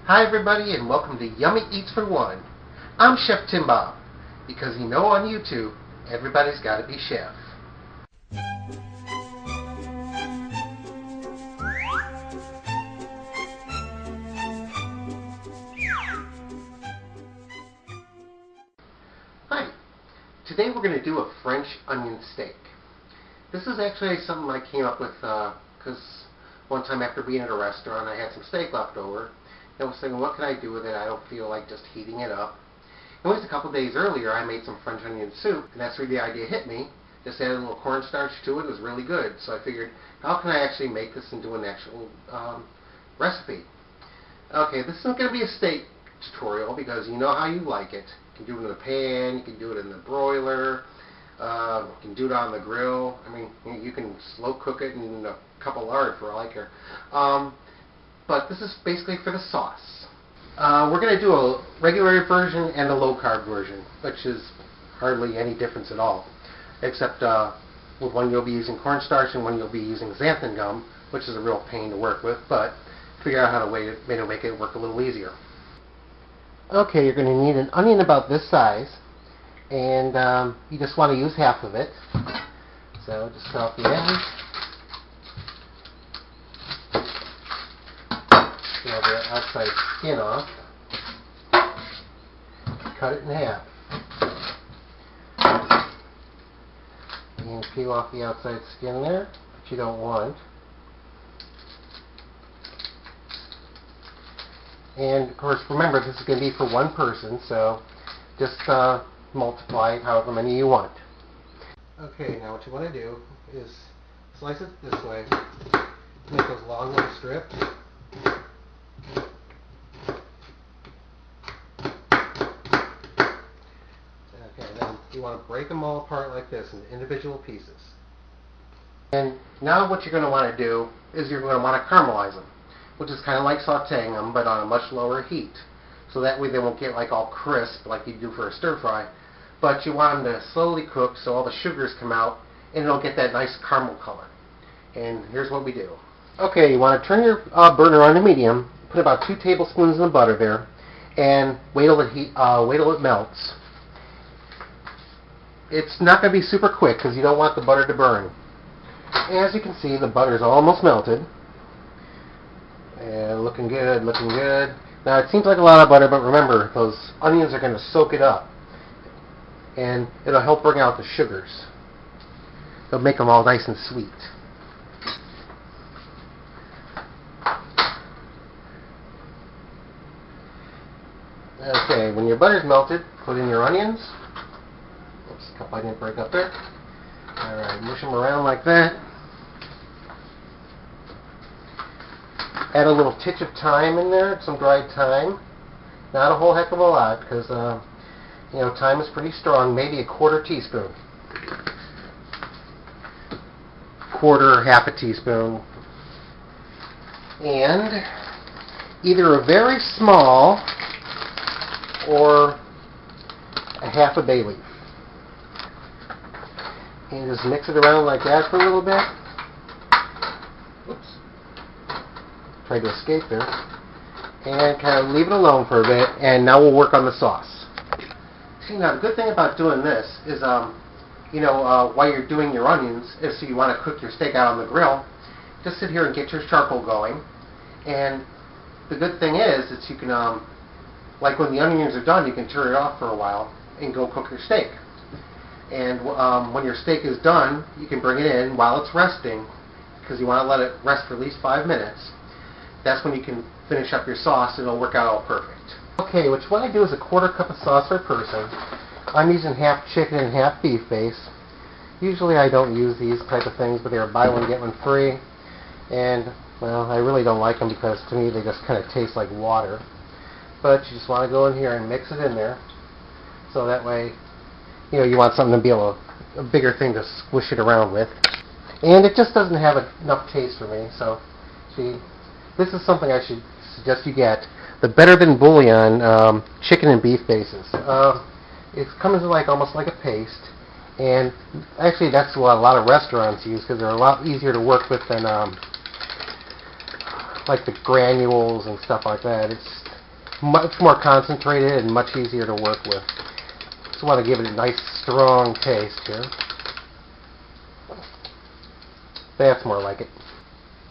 Hi everybody and welcome to Yummy Eats for One. I'm Chef Tim Bob, because you know on YouTube, everybody's got to be chef. Hi, today we're going to do a French onion steak. This is actually something I came up with because one time after being at a restaurant I had some steak left over. I was thinking, what can I do with it? I don't feel like just heating it up. And just a couple days earlier, I made some French onion soup, and that's where the idea hit me. Just added a little cornstarch to it. It was really good. So I figured, how can I actually make this into an actual recipe? Okay, this isn't going to be a steak tutorial because you know how you like it. You can do it in the pan, you can do it in the broiler, you can do it on the grill. I mean, you can slow cook it in a cup of lard for all I care. But this is basically for the sauce. We're going to do a regular version and a low-carb version, which is hardly any difference at all. Except with one you'll be using cornstarch and one you'll be using xanthan gum, which is a real pain to work with, but figure out how to make it work a little easier. Okay, you're going to need an onion about this size, and you just want to use half of it. So just cut off the ends. Get the outside skin off. Cut it in half. And peel off the outside skin there, which you don't want. And of course, remember, this is going to be for one person, so just multiply it however many you want. Okay, now what you want to do is slice it this way. Make those long little strips. You want to break them all apart like this into individual pieces. And now what you're going to want to do is you're going to want to caramelize them, which is kind of like sauteing them, but on a much lower heat. So that way they won't get like all crisp like you do for a stir fry. But you want them to slowly cook so all the sugars come out and it'll get that nice caramel color. And here's what we do. Okay, you want to turn your burner on to medium, put about 2 tablespoons of butter there, and wait till it melts. It's not going to be super quick because you don't want the butter to burn. As you can see, the butter is almost melted. And looking good, looking good. Now it seems like a lot of butter, but remember, those onions are going to soak it up. And it'll help bring out the sugars. It'll make them all nice and sweet. Okay, when your butter's melted, put in your onions. Cup I didn't break up there. Alright, mush them around like that. Add a little titch of thyme in there, some dried thyme. Not a whole heck of a lot, because you know, thyme is pretty strong. Maybe a 1/4 teaspoon. Quarter, half a teaspoon. And either a very small or a half a bay leaf. And just mix it around like that for a little bit. Oops. Tried to escape there. And kind of leave it alone for a bit, and now we'll work on the sauce. See, now the good thing about doing this is, you know, while you're doing your onions, if you want to cook your steak out on the grill, just sit here and get your charcoal going. And the good thing is you can, like when the onions are done, you can turn it off for a while and go cook your steak. And when your steak is done, you can bring it in while it's resting, because you want to let it rest for at least 5 minutes. That's when you can finish up your sauce and it'll work out all perfect. Okay, what I do is a 1/4 cup of sauce per person. I'm using half chicken and half beef base. Usually I don't use these type of things, but they're buy one get one free. And, well, I really don't like them because to me they just kind of taste like water. But you just want to go in here and mix it in there. So that way, you know, you want something to be able to, a bigger thing to squish it around with. And it just doesn't have enough taste for me, so see, this is something I should suggest you get. The Better Than Bouillon chicken and beef bases. It comes like almost like a paste, and actually that's what a lot of restaurants use because they're a lot easier to work with than like the granules and stuff like that. much more concentrated and much easier to work with. Just want to give it a nice strong taste here. That's more like it.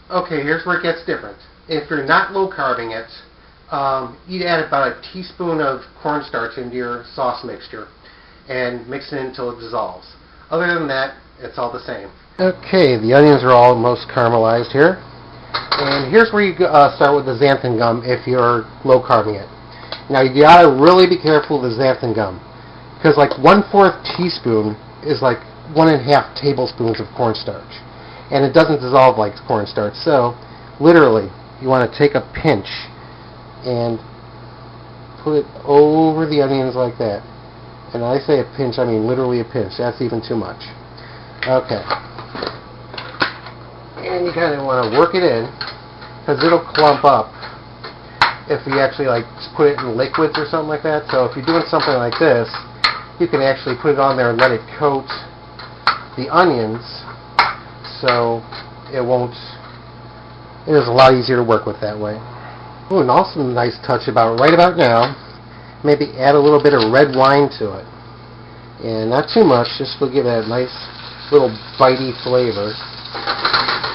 Okay, here's where it gets different. If you're not low-carbing it, you'd add about a teaspoon of cornstarch into your sauce mixture and mix it until it dissolves. Other than that, it's all the same. Okay, the onions are almost caramelized here. And here's where you start with the xanthan gum if you're low-carbing it. Now you gotta really be careful with the xanthan gum, because like 1/4 teaspoon is like 1.5 tablespoons of cornstarch, and it doesn't dissolve like cornstarch. So literally, you want to take a pinch and put it over the onions like that. And I say a pinch, I mean literally a pinch. That's even too much. Okay. And you kind of want to work it in, because it'll clump up if you actually like put it in liquids or something like that. So if you're doing something like this, you can actually put it on there and let it coat the onions, so it is a lot easier to work with that way. Oh, and also a nice touch right about now, maybe add a little bit of red wine to it. And not too much, just to give it a nice little bitey flavor.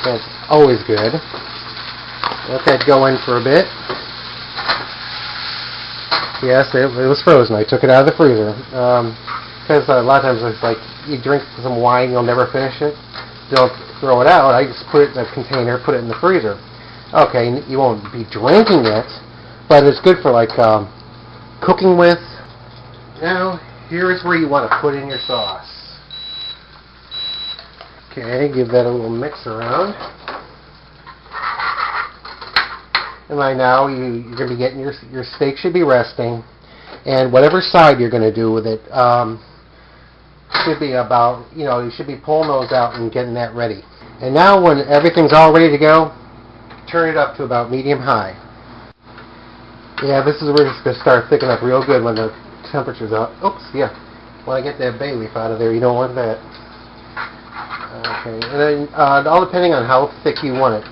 That's always good. Let that go in for a bit. Yes, it was frozen. I took it out of the freezer. Because a lot of times it's like you drink some wine, you'll never finish it. Don't throw it out. I just put it in a container, put it in the freezer. Okay, you won't be drinking it, but it's good for like cooking with. Now, here's where you want to put in your sauce. Okay, give that a little mix around. And right now, you're going to be getting your steak should be resting, and whatever side you're going to do with it should be about, you should be pulling those out and getting that ready. And now, when everything's all ready to go, turn it up to about medium-high. Yeah, this is where it's going to start thickening up real good when the temperature's up. Oops, yeah. When I get that bay leaf out of there, you don't want that. Okay, and then all depending on how thick you want it.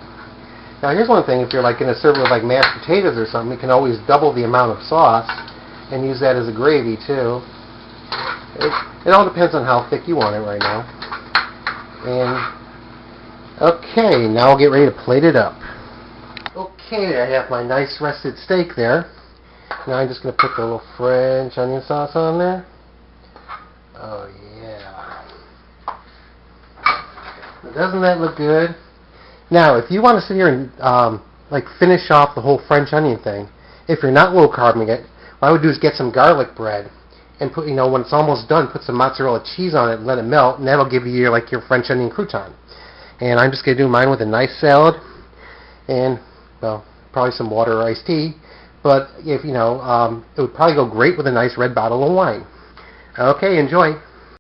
Now here's one thing, if you're like going to serve it with like mashed potatoes or something, you can always double the amount of sauce and use that as a gravy too. It all depends on how thick you want it right now. And okay, now I'll get ready to plate it up. Okay, I have my nice rested steak there. Now I'm just going to put the little French onion sauce on there. Oh yeah. Doesn't that look good? Now, if you want to sit here and like finish off the whole French onion thing, if you're not low-carbing it, what I would do is get some garlic bread and put, when it's almost done, put some mozzarella cheese on it and let it melt, and that'll give you your French onion crouton. And I'm just going to do mine with a nice salad and, well, probably some water or iced tea. But if it would probably go great with a nice red bottle of wine. Okay, enjoy.